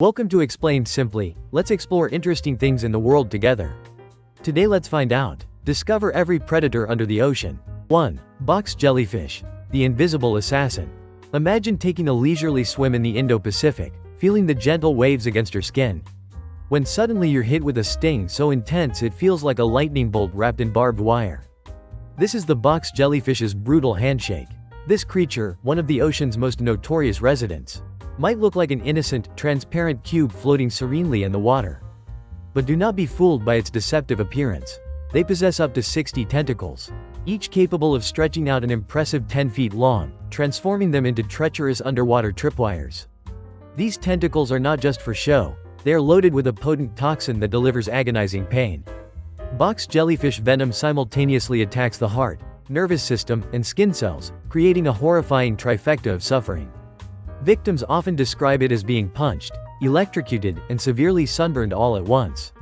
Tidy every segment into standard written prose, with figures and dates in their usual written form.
Welcome to Explained Simply. Let's explore interesting things in the world together. Today let's find out. Discover every predator under the ocean. 1. Box jellyfish. The invisible assassin. Imagine taking a leisurely swim in the Indo-Pacific, feeling the gentle waves against your skin. When suddenly you're hit with a sting so intense it feels like a lightning bolt wrapped in barbed wire. This is the box jellyfish's brutal handshake. This creature, one of the ocean's most notorious residents, might look like an innocent, transparent cube floating serenely in the water. But do not be fooled by its deceptive appearance. They possess up to 60 tentacles, each capable of stretching out an impressive 10 feet long, transforming them into treacherous underwater tripwires. These tentacles are not just for show, they are loaded with a potent toxin that delivers agonizing pain. Box jellyfish venom simultaneously attacks the heart, nervous system, and skin cells, creating a horrifying trifecta of suffering. Victims often describe it as being punched, electrocuted, and severely sunburned all at once,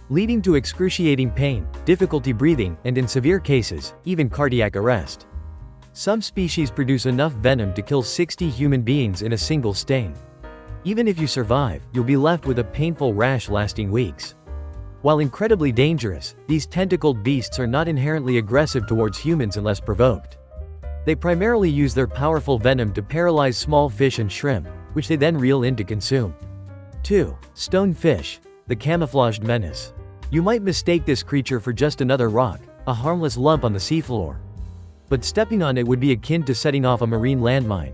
leading to excruciating pain, difficulty breathing, and in severe cases, even cardiac arrest. Some species produce enough venom to kill 60 human beings in a single sting. Even if you survive, you'll be left with a painful rash lasting weeks. While incredibly dangerous, these tentacled beasts are not inherently aggressive towards humans unless provoked. They primarily use their powerful venom to paralyze small fish and shrimp, which they then reel in to consume. 2. Stonefish. The camouflaged menace. You might mistake this creature for just another rock, a harmless lump on the seafloor. But stepping on it would be akin to setting off a marine landmine.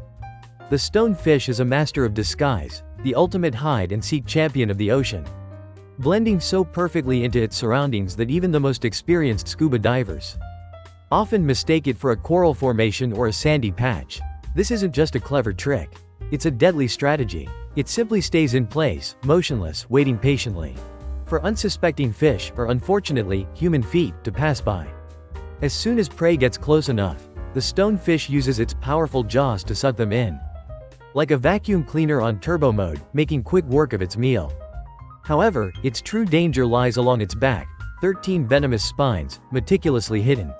The stonefish is a master of disguise, the ultimate hide-and-seek champion of the ocean, blending so perfectly into its surroundings that even the most experienced scuba divers often mistake it for a coral formation or a sandy patch. This isn't just a clever trick. It's a deadly strategy. It simply stays in place, motionless, waiting patiently for unsuspecting fish, or unfortunately, human feet, to pass by. As soon as prey gets close enough, the stonefish uses its powerful jaws to suck them in, like a vacuum cleaner on turbo mode, making quick work of its meal. However, its true danger lies along its back, 13 venomous spines, meticulously hidden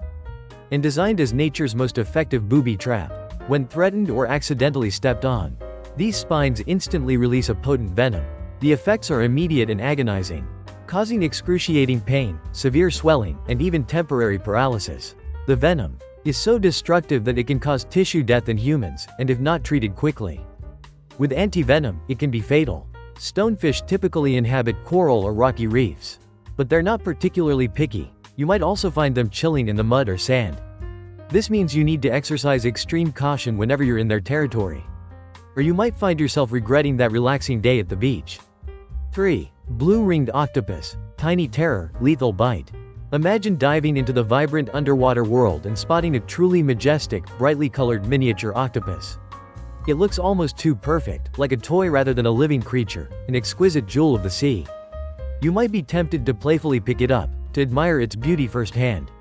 and designed as nature's most effective booby trap. When threatened or accidentally stepped on, these spines instantly release a potent venom. The effects are immediate and agonizing, causing excruciating pain, severe swelling, and even temporary paralysis. The venom is so destructive that it can cause tissue death in humans, and if not treated quickly with antivenom, it can be fatal. Stonefish typically inhabit coral or rocky reefs, but they're not particularly picky. You might also find them chilling in the mud or sand. This means you need to exercise extreme caution whenever you're in their territory, or you might find yourself regretting that relaxing day at the beach. 3. Blue-ringed octopus. Tiny terror, lethal bite. Imagine diving into the vibrant underwater world and spotting a truly majestic, brightly colored miniature octopus. It looks almost too perfect, like a toy rather than a living creature, an exquisite jewel of the sea. You might be tempted to playfully pick it up, to admire its beauty firsthand.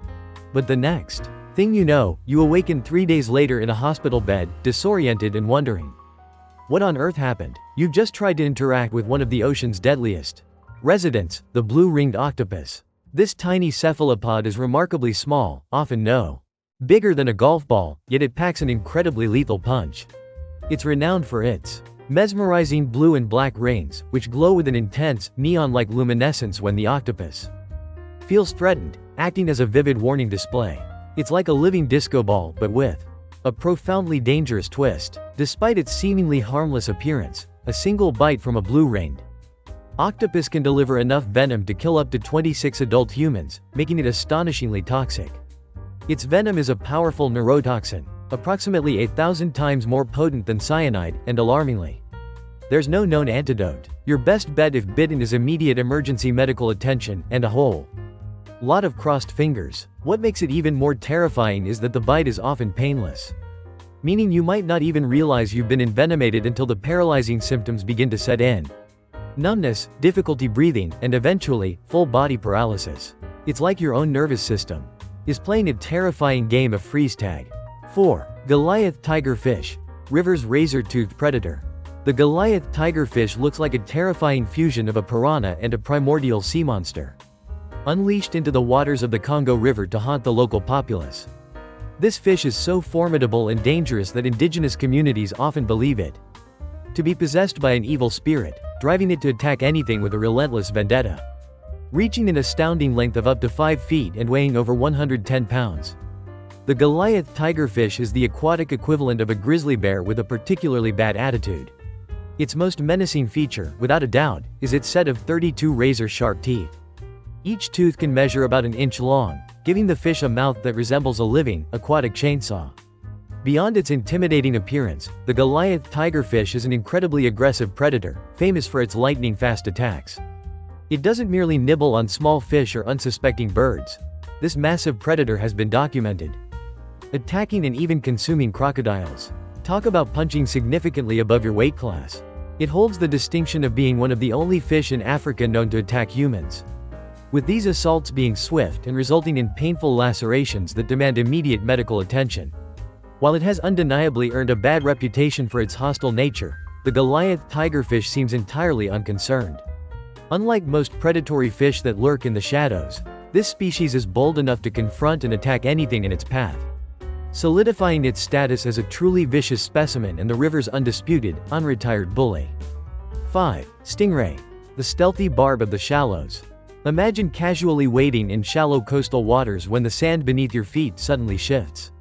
But the next thing you know, you awaken 3 days later in a hospital bed, disoriented and wondering, what on earth happened? You've just tried to interact with one of the ocean's deadliest residents, the blue-ringed octopus. This tiny cephalopod is remarkably small, often no bigger than a golf ball, yet it packs an incredibly lethal punch. It's renowned for its mesmerizing blue and black rings, which glow with an intense, neon-like luminescence when the octopus feels threatened, acting as a vivid warning display. It's like a living disco ball, but with a profoundly dangerous twist. Despite its seemingly harmless appearance, a single bite from a blue-ringed octopus can deliver enough venom to kill up to 26 adult humans, making it astonishingly toxic. Its venom is a powerful neurotoxin, approximately 8,000 times more potent than cyanide, and alarmingly, there's no known antidote. Your best bet if bitten is immediate emergency medical attention, and a whole lot of crossed fingers. What makes it even more terrifying is that the bite is often painless, meaning you might not even realize you've been envenomated until the paralyzing symptoms begin to set in. Numbness, difficulty breathing, and eventually, full body paralysis. It's like your own nervous system is playing a terrifying game of freeze tag. 4. Goliath Tiger fish. River's razor-toothed predator. The Goliath Tiger fish looks like a terrifying fusion of a piranha and a primordial sea monster, unleashed into the waters of the Congo River to haunt the local populace. This fish is so formidable and dangerous that indigenous communities often believe it to be possessed by an evil spirit, driving it to attack anything with a relentless vendetta. Reaching an astounding length of up to 5 feet and weighing over 110 pounds. The Goliath Tiger fish is the aquatic equivalent of a grizzly bear with a particularly bad attitude. Its most menacing feature, without a doubt, is its set of 32 razor-sharp teeth. Each tooth can measure about an inch long, giving the fish a mouth that resembles a living, aquatic chainsaw. Beyond its intimidating appearance, the Goliath Tiger fish is an incredibly aggressive predator, famous for its lightning-fast attacks. It doesn't merely nibble on small fish or unsuspecting birds. This massive predator has been documented attacking and even consuming crocodiles. Talk about punching significantly above your weight class. It holds the distinction of being one of the only fish in Africa known to attack humans, with these assaults being swift and resulting in painful lacerations that demand immediate medical attention. While it has undeniably earned a bad reputation for its hostile nature, the Goliath tigerfish seems entirely unconcerned. Unlike most predatory fish that lurk in the shadows, this species is bold enough to confront and attack anything in its path, solidifying its status as a truly vicious specimen and the river's undisputed, unretired bully. 5. Stingray. The stealthy barb of the shallows. Imagine casually wading in shallow coastal waters when the sand beneath your feet suddenly shifts,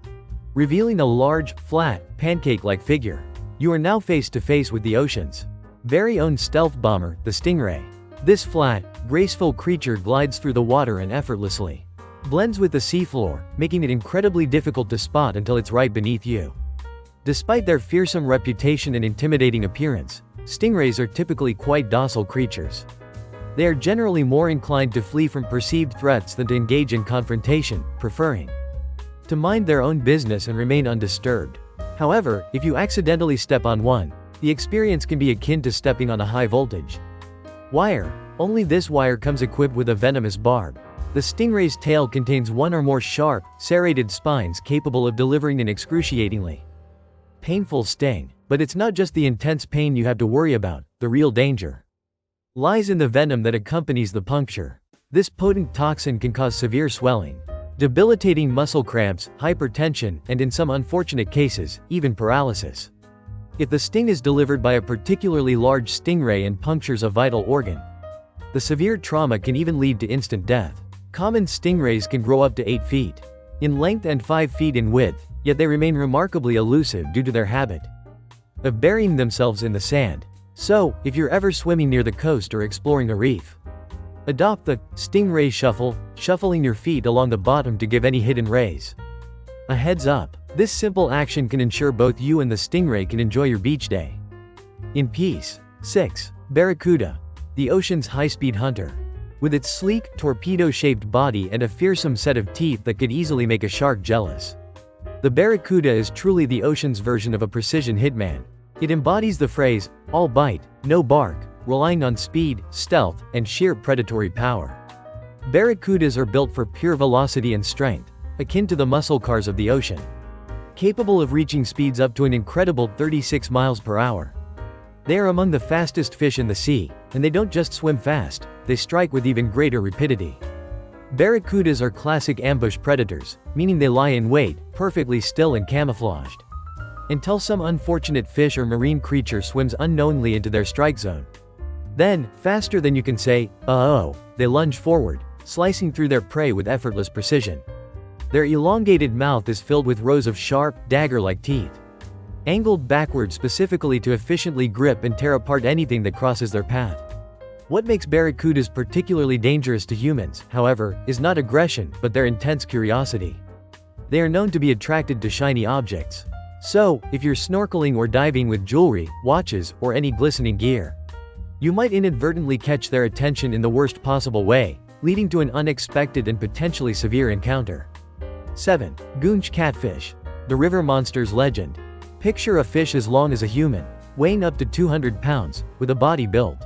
revealing a large, flat, pancake-like figure. You are now face to face with the ocean's very own stealth bomber, the stingray. This flat, graceful creature glides through the water and effortlessly blends with the seafloor, making it incredibly difficult to spot until it's right beneath you. Despite their fearsome reputation and intimidating appearance, stingrays are typically quite docile creatures. They are generally more inclined to flee from perceived threats than to engage in confrontation, preferring to mind their own business and remain undisturbed. However, if you accidentally step on one, the experience can be akin to stepping on a high-voltage wire. Only this wire comes equipped with a venomous barb. The stingray's tail contains one or more sharp, serrated spines capable of delivering an excruciatingly painful sting. But it's not just the intense pain you have to worry about. The real danger lies in the venom that accompanies the puncture. This potent toxin can cause severe swelling, debilitating muscle cramps, hypertension, and in some unfortunate cases, even paralysis. If the sting is delivered by a particularly large stingray and punctures a vital organ, the severe trauma can even lead to instant death. Common stingrays can grow up to 8 feet in length and 5 feet in width, yet they remain remarkably elusive due to their habit of burying themselves in the sand. So, if you're ever swimming near the coast or exploring a reef, adopt the stingray shuffle, shuffling your feet along the bottom to give any hidden rays a heads up. This simple action can ensure both you and the stingray can enjoy your beach day in peace. 6. Barracuda. The ocean's high-speed hunter. With its sleek, torpedo-shaped body and a fearsome set of teeth that could easily make a shark jealous, the barracuda is truly the ocean's version of a precision hitman. It embodies the phrase, all bite, no bark, relying on speed, stealth, and sheer predatory power. Barracudas are built for pure velocity and strength, akin to the muscle cars of the ocean, capable of reaching speeds up to an incredible 36 miles per hour. They are among the fastest fish in the sea, and they don't just swim fast, they strike with even greater rapidity. Barracudas are classic ambush predators, meaning they lie in wait, perfectly still and camouflaged, until some unfortunate fish or marine creature swims unknowingly into their strike zone. Then, faster than you can say, "uh-oh," they lunge forward, slicing through their prey with effortless precision. Their elongated mouth is filled with rows of sharp, dagger-like teeth, angled backward specifically to efficiently grip and tear apart anything that crosses their path. What makes barracudas particularly dangerous to humans, however, is not aggression, but their intense curiosity. They are known to be attracted to shiny objects. So, if you're snorkeling or diving with jewelry, watches, or any glistening gear, you might inadvertently catch their attention in the worst possible way, leading to an unexpected and potentially severe encounter. 7. Goonch Catfish. The river monster's legend. Picture a fish as long as a human, weighing up to 200 pounds, with a body built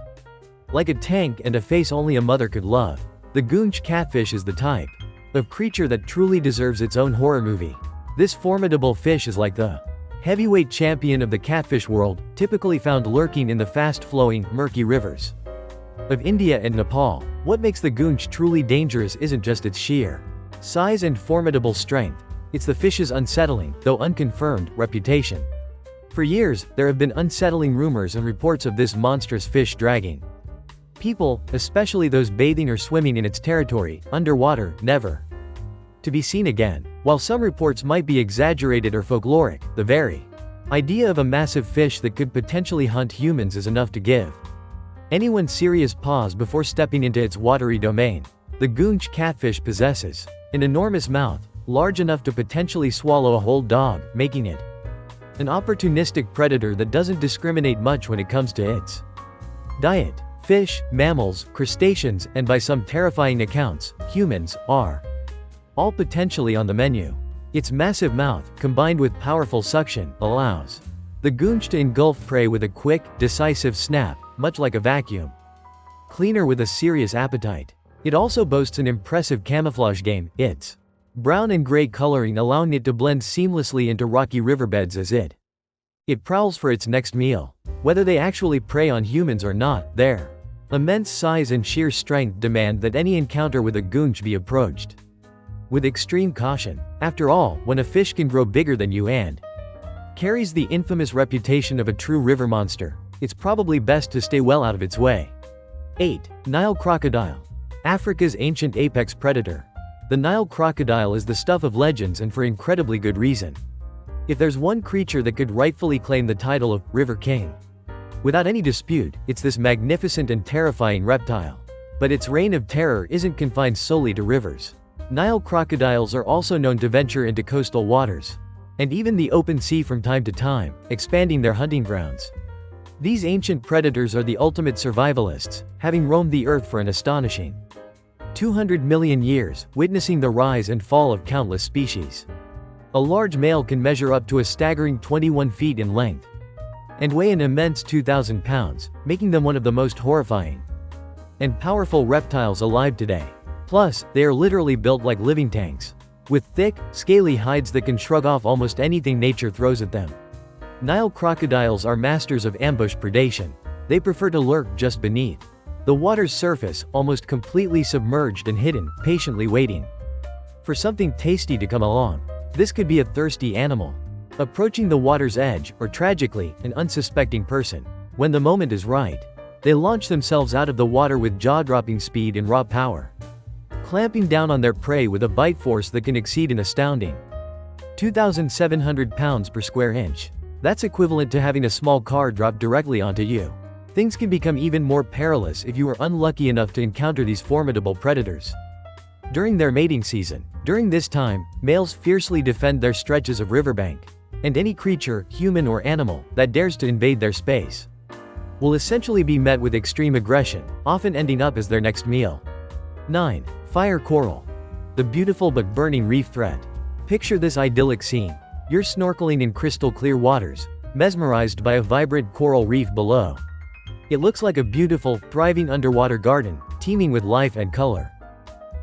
like a tank and a face only a mother could love. The Goonch Catfish is the type of creature that truly deserves its own horror movie. This formidable fish is like the heavyweight champion of the catfish world, typically found lurking in the fast-flowing, murky rivers of India and Nepal. What makes the goonch truly dangerous isn't just its sheer size and formidable strength, it's the fish's unsettling, though unconfirmed, reputation For years, there have been unsettling rumors and reports of this monstrous fish dragging people, especially those bathing or swimming in its territory, underwater, never to be seen again. While some reports might be exaggerated or folkloric, the very idea of a massive fish that could potentially hunt humans is enough to give anyone serious pause before stepping into its watery domain. The Goonch Catfish possesses an enormous mouth, large enough to potentially swallow a whole dog, making it an opportunistic predator that doesn't discriminate much when it comes to its diet. Fish, mammals, crustaceans, and by some terrifying accounts, humans, are all potentially on the menu. Its massive mouth, combined with powerful suction, allows the goonch to engulf prey with a quick, decisive snap, much like a vacuum cleaner with a serious appetite. It also boasts an impressive camouflage game, its brown and gray coloring allowing it to blend seamlessly into rocky riverbeds as it prowls for its next meal. Whether they actually prey on humans or not, their immense size and sheer strength demand that any encounter with a goonch be approached with extreme caution. After all, when a fish can grow bigger than you and carries the infamous reputation of a true river monster, it's probably best to stay well out of its way. 8. Nile Crocodile. Africa's ancient apex predator. The Nile crocodile is the stuff of legends, and for incredibly good reason. If there's one creature that could rightfully claim the title of River King, without any dispute, it's this magnificent and terrifying reptile. But its reign of terror isn't confined solely to rivers. Nile crocodiles are also known to venture into coastal waters, and even the open sea from time to time, expanding their hunting grounds. These ancient predators are the ultimate survivalists, having roamed the earth for an astonishing 200 million years, witnessing the rise and fall of countless species. A large male can measure up to a staggering 21 feet in length and weigh an immense 2,000 pounds, making them one of the most horrifying and powerful reptiles alive today. Plus, they are literally built like living tanks, with thick, scaly hides that can shrug off almost anything nature throws at them. Nile crocodiles are masters of ambush predation. They prefer to lurk just beneath the water's surface, almost completely submerged and hidden, patiently waiting for something tasty to come along. This could be a thirsty animal approaching the water's edge, or tragically, an unsuspecting person. When the moment is right, they launch themselves out of the water with jaw-dropping speed and raw power, clamping down on their prey with a bite force that can exceed an astounding 2,700 pounds per square inch. That's equivalent to having a small car drop directly onto you. Things can become even more perilous if you are unlucky enough to encounter these formidable predators during their mating season. During this time, males fiercely defend their stretches of riverbank, and any creature, human or animal, that dares to invade their space will essentially be met with extreme aggression, often ending up as their next meal. 9. Fire coral. The beautiful but burning reef threat. Picture this idyllic scene. You're snorkeling in crystal clear waters, mesmerized by a vibrant coral reef below. It looks like a beautiful, thriving underwater garden, teeming with life and color.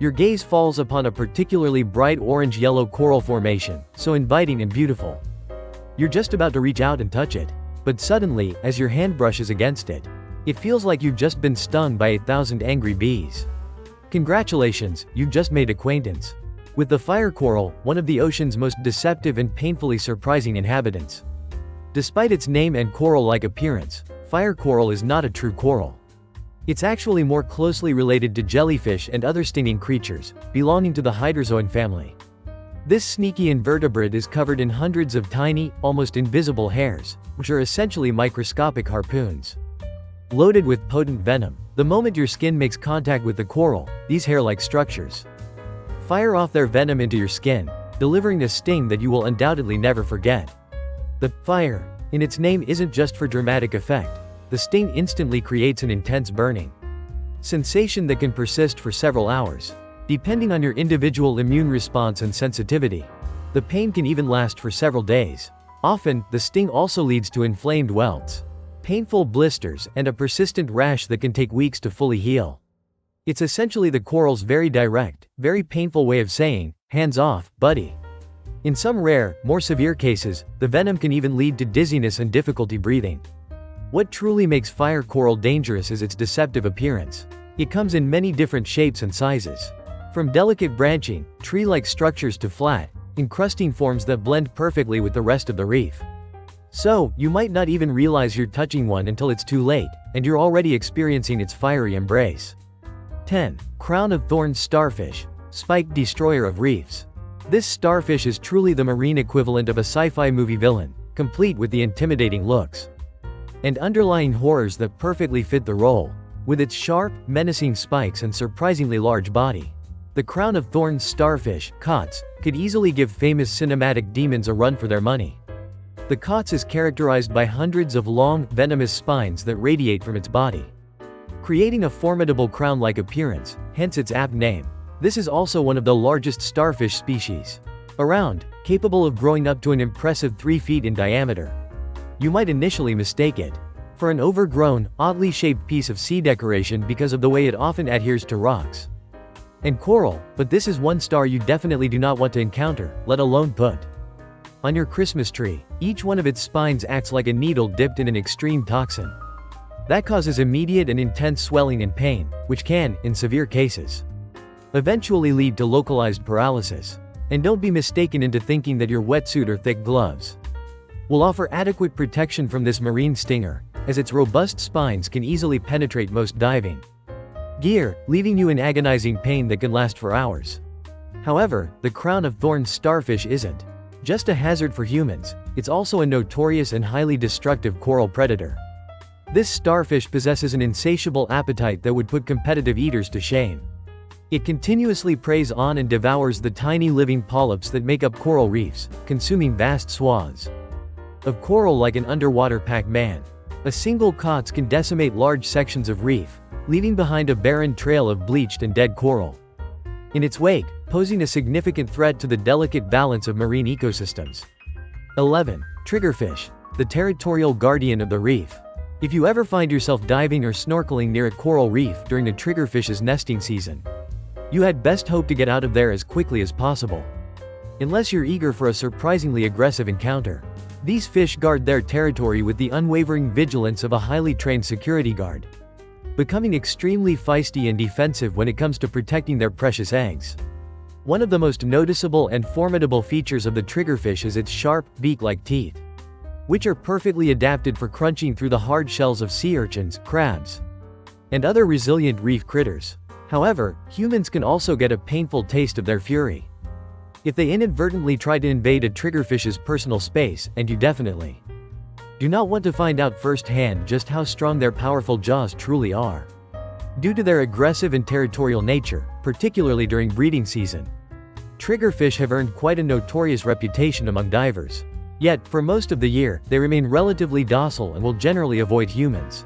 Your gaze falls upon a particularly bright orange-yellow coral formation, so inviting and beautiful. You're just about to reach out and touch it. But suddenly, as your hand brushes against it, it feels like you've just been stung by 1,000 angry bees. Congratulations, you've just made acquaintance with the fire coral, one of the ocean's most deceptive and painfully surprising inhabitants. Despite its name and coral-like appearance, fire coral is not a true coral. It's actually more closely related to jellyfish and other stinging creatures, belonging to the hydrozoan family. This sneaky invertebrate is covered in hundreds of tiny, almost invisible hairs, which are essentially microscopic harpoons loaded with potent venom. The moment your skin makes contact with the coral, these hair-like structures fire off their venom into your skin, delivering a sting that you will undoubtedly never forget. The fire in its name isn't just for dramatic effect. The sting instantly creates an intense burning sensation that can persist for several hours. Depending on your individual immune response and sensitivity, the pain can even last for several days. Often, the sting also leads to inflamed welts, painful blisters, and a persistent rash that can take weeks to fully heal. It's essentially the coral's very direct, very painful way of saying, hands off, buddy. In some rare, more severe cases, the venom can even lead to dizziness and difficulty breathing. What truly makes fire coral dangerous is its deceptive appearance. It comes in many different shapes and sizes. From delicate branching, tree-like structures to flat, encrusting forms that blend perfectly with the rest of the reef. So, you might not even realize you're touching one until it's too late, and you're already experiencing its fiery embrace. 10. Crown of Thorns Starfish, Spiked Destroyer of Reefs. This starfish is truly the marine equivalent of a sci-fi movie villain, complete with the intimidating looks and underlying horrors that perfectly fit the role. With its sharp, menacing spikes and surprisingly large body, the Crown of Thorns Starfish, COTS, could easily give famous cinematic demons a run for their money. The COTS is characterized by hundreds of long, venomous spines that radiate from its body, creating a formidable crown-like appearance, hence its apt name. This is also one of the largest starfish species around, capable of growing up to an impressive 3 feet in diameter. You might initially mistake it for an overgrown, oddly shaped piece of sea decoration because of the way it often adheres to rocks and coral, but this is one star you definitely do not want to encounter, let alone put on your Christmas tree. Each one of its spines acts like a needle dipped in an extreme toxin that causes immediate and intense swelling and pain, which can, in severe cases, eventually lead to localized paralysis. And don't be mistaken into thinking that your wetsuit or thick gloves will offer adequate protection from this marine stinger, as its robust spines can easily penetrate most diving gear, leaving you in agonizing pain that can last for hours. However, the Crown of Thorns Starfish isn't just a hazard for humans, it's also a notorious and highly destructive coral predator. This starfish possesses an insatiable appetite that would put competitive eaters to shame. It continuously preys on and devours the tiny living polyps that make up coral reefs, consuming vast swaths of coral like an underwater Pac-Man. A single COTS can decimate large sections of reef, leaving behind a barren trail of bleached and dead coral in its wake, posing a significant threat to the delicate balance of marine ecosystems. 11. Triggerfish, the territorial guardian of the reef. If you ever find yourself diving or snorkeling near a coral reef during the triggerfish's nesting season, you had best hope to get out of there as quickly as possible. Unless you're eager for a surprisingly aggressive encounter. These fish guard their territory with the unwavering vigilance of a highly trained security guard, becoming extremely feisty and defensive when it comes to protecting their precious eggs. One of the most noticeable and formidable features of the triggerfish is its sharp, beak-like teeth, which are perfectly adapted for crunching through the hard shells of sea urchins, crabs, and other resilient reef critters. However, humans can also get a painful taste of their fury if they inadvertently try to invade a triggerfish's personal space, and you definitely do not want to find out firsthand just how strong their powerful jaws truly are. Due to their aggressive and territorial nature, particularly during breeding season, triggerfish have earned quite a notorious reputation among divers. Yet, for most of the year, they remain relatively docile and will generally avoid humans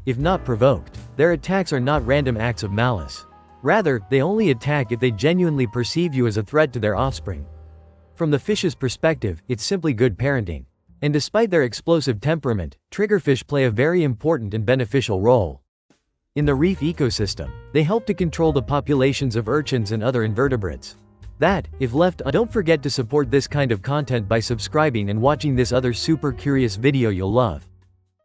if not provoked. Their attacks are not random acts of malice. Rather, they only attack if they genuinely perceive you as a threat to their offspring. From the fish's perspective, it's simply good parenting. And despite their explosive temperament, triggerfish play a very important and beneficial role in the reef ecosystem. They help to control the populations of urchins and other invertebrates that, if left, don't forget to support this kind of content by subscribing and watching this other super curious video you'll love.